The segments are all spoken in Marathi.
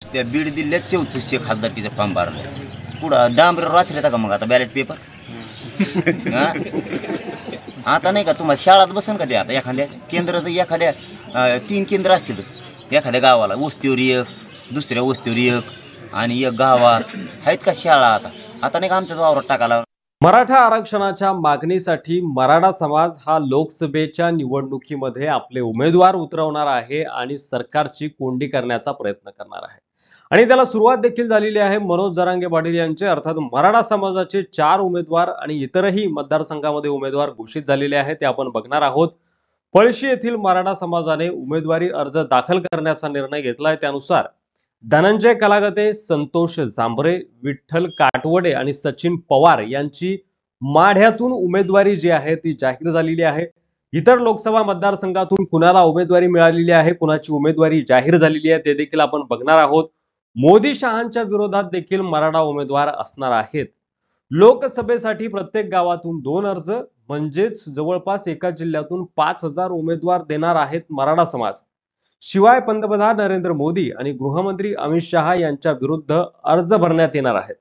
त्या बीड जिल्ह्यात 3400 खासदारकीचे फॉर्म भरले. पुढं डांबर रात्री येता का मग आता बॅलेट पेपर? आता नाही का तुम्हाला शाळात बसन का ते आता एखाद्या केंद्रात एखाद्या 3 केंद्र असतील एखाद्या गावाला, वस्तीवर एक, दुसऱ्या वस्तीवर एक आणि एक गावात आहेत का शाळा? आता नाही का आमच्याच वावरात टाकाला. मराठा आरक्षणाच्या मागणीसाठी मराठा समाज हा लोकसभेच्या निवडणुकीमध्ये आपले उमेदवार उतरवणार आहे आणि सरकारची कोंडी करण्याचा प्रयत्न करणार आहे. आणि त्याला सुरुवात देखील झालेली आहे. मनोज जरांगे पाटील यांचे अर्थात मराठा समाजाचे 4 उमेदवार आणि इतरही मतदारसंघामध्ये उमेदवार घोषित झालेले आहेत, ते आपण बघणार आहोत. पळशी येथील मराठा समाजाने उमेदवारी अर्ज दाखल करण्याचा निर्णय घेतलाय. त्यानुसार धनंजय कलागते, संतोष जांभरे, विठ्ठल काटवडे आणि सचिन पवार यांची माढ्यातून उमेदवारी जी आहे ती जाहीर झालेली आहे. इतर लोकसभा मतदारसंघातून कुणाला उमेदवारी मिळालेली आहे, कुणाची उमेदवारी जाहीर झालेली आहे ते देखील आपण बघणार आहोत. मोदी शहांच्या विरोधात देखील मराठा उमेदवार असणार आहेत. लोकसभेसाठी प्रत्येक गावातून 2 अर्ज म्हणजेच जवळपास एका जिल्ह्यातून 5000 उमेदवार देणार आहेत मराठा समाज. शिवाय पंतप्रधान नरेंद्र मोदी आणि गृहमंत्री अमित शहा यांच्या विरुद्ध अर्ज भरण्यात येणार आहेत.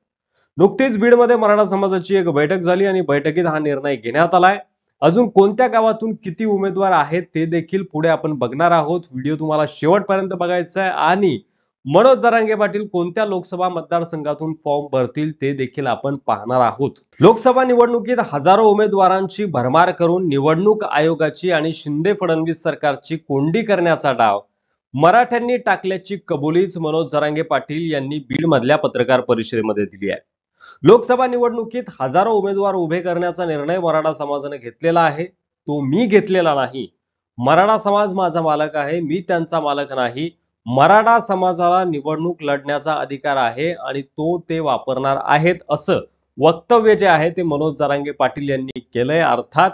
नुकतीच बीडमध्ये मराठा समाजाची एक बैठक झाली आणि बैठकीत हा निर्णय घेण्यात आलाय. अजून कोणत्या गावातून किती उमेदवार आहेत ते देखील पुढे आपण बघणार आहोत. व्हिडिओ तुम्हाला शेवटपर्यंत बघायचा आहे आणि मनोज जरांगे पाटील कोणत्या लोकसभा मतदारसंघातून फॉर्म भरतील ते देखील आपण पाहणार आहोत. लोकसभा निवडणुकीत हजारो उमेदवारांची भरमार करून निवडणूक आयोगाची आणि शिंदे फडणवीस सरकारची कोंडी करण्याचा डाव मराठ्यांनी टाकल्याची कबुलीच मनोज जरांगे पाटील यांनी बीड मधल्या पत्रकार परिषदेमध्ये दिली आहे. लोकसभा निवडणुकीत हजारो उमेदवार उभे करण्याचा निर्णय मराठा समाजाने घेतलेला आहे. तो मी घेतलेला नाही. मराठा समाज माझा मालक आहे, मी त्यांचा मालक नाही. मराठा समाजाला निवडणूक लढण्याचा अधिकार आहे आणि तो ते वापरणार आहेत असं वक्तव्य जे आहे ते मनोज जरांगे पाटील यांनी केलंय. अर्थात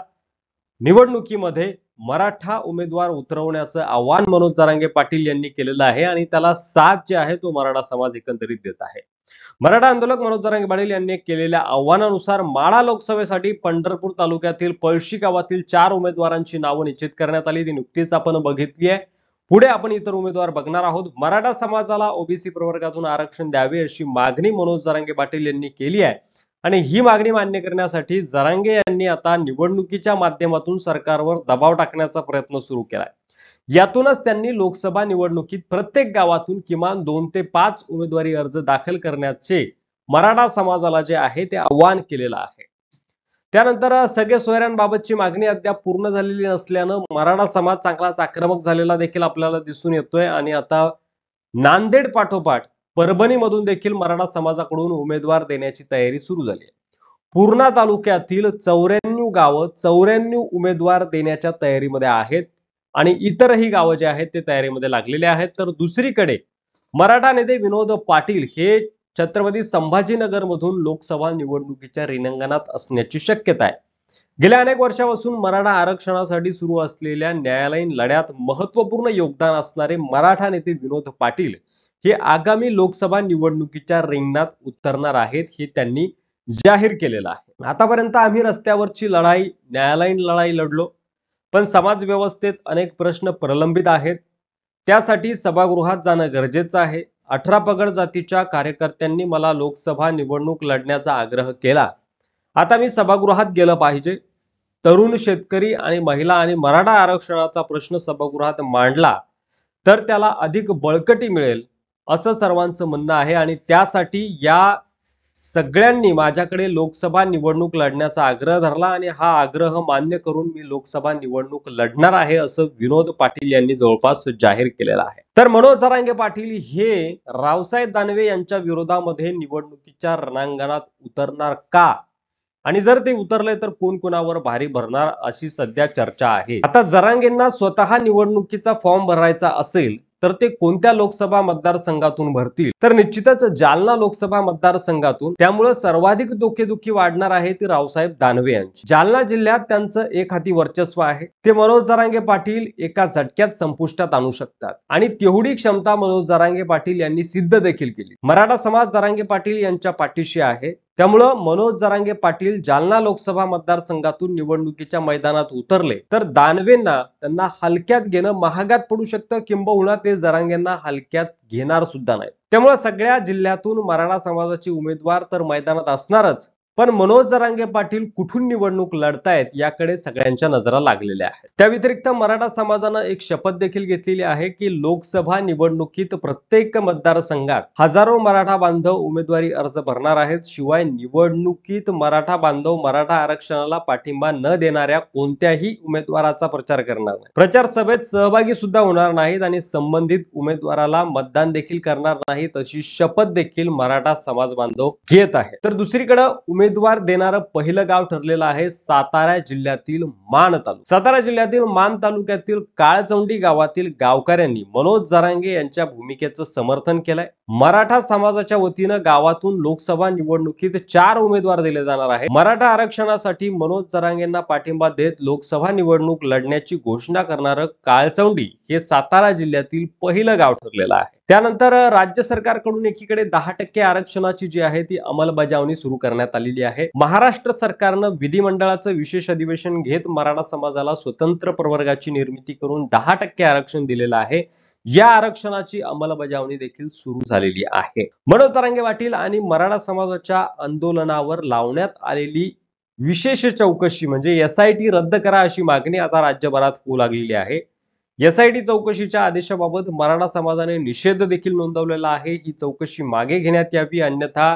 निवडणुकीमध्ये मराठा उमेदवार उतरवण्याचं आव्हान मनोज जरांगे पाटील यांनी केलेलं आहे आणि त्याला साथ जे आहे तो मराठा समाज एकंदरीत देत आहे. मराठा आंदोलक मनोज जरांगे पाटील यांनी केलेल्या आव्हानानुसार माढा लोकसभेसाठी पंढरपूर तालुक्यातील पळशी गावातील 4 उमेदवारांची नावं निश्चित करण्यात आली. ती नुकतीच आपण बघितली आहे. पुढे आपण इतर उमेदवार बघणार आहोत. मराठा समाजाला ओबीसी प्रवर्गातून आरक्षण द्यावे अशी मागणी मनोज जरांगे पाटील यांनी केली आहे आणि ही मागणी मान्य करण्यासाठी जरांगे यांनी आता निवडणुकीच्या माध्यमातून सरकारवर दबाव टाकण्याचा प्रयत्न सुरू केलाय. यातूनच त्यांनी लोकसभा निवडणुकीत प्रत्येक गावातून किमान 2 ते 5 उमेदवारी अर्ज दाखल करण्याचे मराठा समाजाला जे आहे ते आव्हान केलेलं आहे. त्यानंतर सगळे सोयऱ्यांबाबतची मागणी अद्याप पूर्ण झालेली नसल्यानं मराठा समाज चांगलाच आक्रमक झालेला देखील आपल्याला दिसून येतोय आणि आता नांदेड पाठोपाठ परभणीमधून देखील मराठा समाजाकडून उमेदवार देण्याची तयारी सुरू झाली आहे. पूर्णा तालुक्यातील 94 गावं 94 उमेदवार देण्याच्या तयारीमध्ये आहेत आणि इतरही गावं जे आहेत ते तयारीमध्ये लागलेले आहेत. तर दुसरीकडे मराठा नेते विनोद पाटील हे छत्रपती संभाजीनगर मधून लोकसभा निवडणुकीच्या रिंगणात असण्याची शक्यता आहे. गेल्या अनेक वर्षापासून मराठा आरक्षणासाठी सुरू असलेल्या न्यायालयीन लढ्यात महत्त्वपूर्ण योगदान असणारे मराठा नेते विनोद पाटील हे आगामी लोकसभा निवडणुकीच्या रिंगणात उतरणार आहेत हे त्यांनी जाहीर केलेलं आहे. आतापर्यंत आम्ही रस्त्यावरची लढाई, न्यायालयीन लढाई लढलो, पण समाज व्यवस्थेत अनेक प्रश्न प्रलंबित आहेत. त्यासाठी सभागृहात जाणं गरजेचं आहे. 18 पगड जातीच्या कार्यकर्त्यांनी मला लोकसभा निवडणूक लढण्याचा आग्रह केला. आता मी सभागृहात गेलं पाहिजे. तरुण, शेतकरी आणि महिला आणि मराठा आरक्षणाचा प्रश्न सभागृहात मांडला तर त्याला अधिक बळकटी मिळेल असं सर्वांचं म्हणणं आहे आणि त्यासाठी या सगळ्यांनी माझ्याकडे लोकसभा निवडणूक लढण्याचा आग्रह धरला आणि हा आग्रह मान्य करून मी लोकसभा निवडणूक लढणार आहे असं विनोद पाटील यांनी जवळपास जाहीर केलेलं आहे. तर मनोज जरांगे पाटील हे रावसाहेब दानवे यांच्या विरोधामध्ये निवडणुकीच्या रणांगणात उतरणार का आणि जर ते उतरले तर कोण कोणावर भारी भरणार अशी सध्या चर्चा आहे. आता जरांगेंना स्वतः निवडणुकीचा फॉर्म भरायचा असेल तर ते कोणत्या लोकसभा मतदारसंघातून भरतील तर निश्चितच जालना लोकसभा मतदारसंघातून. त्यामुळे सर्वाधिक डोकेदुखी वाढणार आहे ती रावसाहेब दानवे यांची. जालना जिल्ह्यात त्यांचं एक हाती वर्चस्व आहे. ते मनोज जरांगे पाटील एका झटक्यात संपुष्टात आणू शकतात आणि तेवढी क्षमता मनोज जरांगे पाटील यांनी सिद्ध देखील केली. मराठा समाज जरांगे पाटील यांच्या पाठीशी आहे. त्यामुळं मनोज जरांगे पाटील जालना लोकसभा मतदारसंघातून निवडणुकीच्या मैदानात उतरले तर दानवेंना त्यांना हलक्यात घेणं महागात पडू शकतं, किंबहुना ते जरांगेंना हलक्यात घेणार सुद्धा नाही. त्यामुळे सगळ्या जिल्ह्यातून मराठा समाजाचे उमेदवार तर मैदानात असणारच, पण मनोज जरांगे पाटील कुठून निवडणूक लढतायत याकडे सगळ्यांच्या नजरा लागलेल्या आहेत. त्या व्यतिरिक्त मराठा समाजानं एक शपथ देखील घेतलेली आहे की लोकसभा निवडणुकीत प्रत्येक मतदारसंघात हजारो मराठा बांधव उमेदवारी अर्ज भरणार आहेत. शिवाय निवडणुकीत मराठा बांधव मराठा आरक्षणाला पाठिंबा न देणाऱ्या कोणत्याही उमेदवाराचा प्रचार करणार नाही, प्रचार सभेत सहभागी सुद्धा होणार नाहीत आणि संबंधित उमेदवाराला मतदान देखील करणार नाहीत, अशी शपथ देखील मराठा समाज बांधव घेत आहे. तर दुसरीकडे उमेदवार देणारं पहिलं गाव ठरलेलं आहे सातारा जिल्ह्यातील मान तालुका. सातारा जिल्ह्यातील मान तालुक्यातील काळचौंडी गावातील गावकऱ्यांनी मनोज जरांगे यांच्या भूमिकेचं समर्थन केलंय. मराठा समाजाच्या वतीनं गावातून लोकसभा निवडणुकीत 4 उमेदवार दिले जाणार आहे. मराठा आरक्षणासाठी मनोज जरांगेंना पाठिंबा देत लोकसभा निवडणूक लढण्याची घोषणा करणारं काळचौंडी हे सातारा जिल्ह्यातील पहिलं गाव ठरलेलं आहे. त्यानंतर राज्य सरकारकडून एकीकडे 10% आरक्षणाची जी आहे ती अंमलबजावणी सुरू करण्यात आलेली आहे. महाराष्ट्र सरकारनं विधिमंडळाचं विशेष अधिवेशन घेत मराठा समाजाला स्वतंत्र प्रवर्गाची निर्मिती करून 10% आरक्षण दिलेलं आहे. या आरक्षणाची अंमलबजावणी देखील सुरू झालेली आहे. मनोज जरांगे पाटील आणि मराठा समाजाच्या आंदोलनावर लावण्यात आलेली विशेष चौकशी म्हणजे SIT रद्द करा अशी मागणी आता राज्यभरात होऊ लागलेली आहे. SIT चौकशीच्या आदेशाबाबत मराठा समाजाने निषेध देखील नोंदवलेला आहे. ही चौकशी मागे घेण्यात यावी, अन्यथा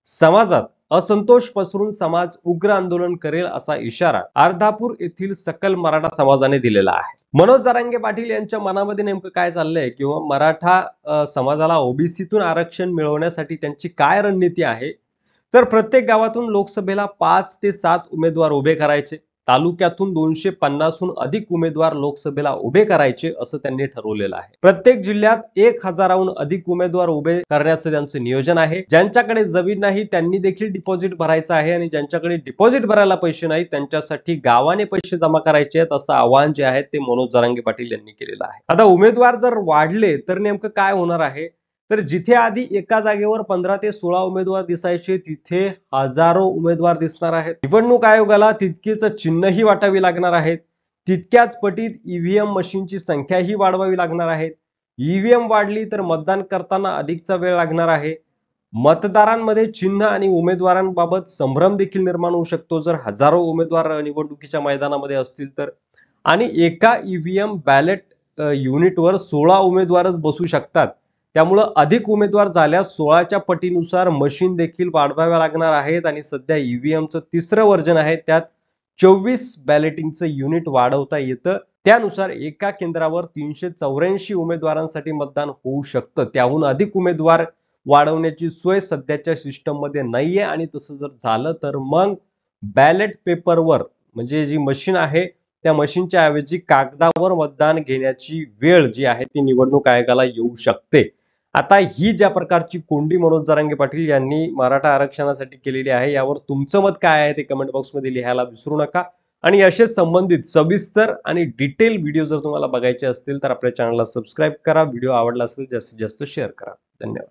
समाजात असंतोष पसरून समाज उग्र आंदोलन करेल असा इशारा अर्धापूर येथील सकल मराठा समाजाने दिलेला आहे. मनोज जरांगे पाटील यांच्या मनामध्ये नेमकं काय चाललंय किंवा मराठा समाजाला OBCतून आरक्षण मिळवण्यासाठी त्यांची काय रणनीती आहे, तर प्रत्येक गावातून लोकसभेला 5 ते 7 उमेदवार उभे करायचे, तालुक्यातून 250हून अधिक उमेदवार लोकसभेला उभे करायचे असं त्यांनी ठरवलेलं आहे. प्रत्येक जिल्ह्यात 1000हून अधिक उमेदवार उभे करण्याचं त्यांचं नियोजन आहे. ज्यांच्याकडे जमीन नाही त्यांनी देखील डिपॉझिट भरायचं आहे आणि ज्यांच्याकडे डिपॉझिट भरायला पैसे नाही त्यांच्यासाठी गावाने पैसे जमा करायचे आहेत असं आवाहन जे आहे ते मनोज जरांगे पाटील यांनी केलेलं आहे. आता उमेदवार जर वाढले तर नेमकं काय होणार आहे, तर जिथे आधी एका जागेवर 15 ते 16 उमेदवार दिसायचे तिथे हजारो उमेदवार दिसणार आहेत. निवडणूक आयोगाला तितकीच चिन्हही वाटावी लागणार आहेत. तितक्याच पटीत EVM मशीनची संख्याही वाढवावी लागणार आहे. EVM वाढली तर मतदान करताना अधिकचा वेळ लागणार आहे. मतदारांमध्ये चिन्ह आणि उमेदवारांबाबत संभ्रम देखील निर्माण होऊ शकतो जर हजारो उमेदवार निवडणुकीच्या मैदानामध्ये असतील तर. आणि एका EVM बॅलेट युनिटवर 16 उमेदवारच बसू शकतात. त्यामुळे अधिक उमेदवार झाल्यास 16च्या पटीनुसार मशीन देखील वाढवाव्या लागणार आहेत आणि सध्या EVMचं 3रं वर्जन आहे त्यात 24 बॅलेटिंगचं युनिट वाढवता येतं. त्यानुसार एका केंद्रावर 384 उमेदवारांसाठी मतदान होऊ शकतं. त्याहून अधिक उमेदवार वाढवण्याची सोय सध्याच्या सिस्टम मध्ये नाहीये आणि तसं जर झालं तर मग बॅलेट पेपरवर म्हणजे जी मशीन आहे त्या मशीनच्या ऐवजी कागदावर मतदान घेण्याची वेळ जी आहे ती निवडणूक आयोगाला येऊ शकते. आता ही ज्या प्रकारची कोंडी मनोज जरांगे पाटील यांनी मराठा आरक्षणासाठी केलेली आहे यावर तुमचं मत काय आहे ते कमेंट बॉक्समध्ये लिहायला विसरू नका. आणि असेच संबंधित सविस्तर आणि डिटेल व्हिडिओ जर तुम्हाला बघायचे असतील तर आपल्या चॅनलला सबस्क्राईब करा. व्हिडिओ आवडला असेल जास्तीत जास्त शेअर करा. धन्यवाद.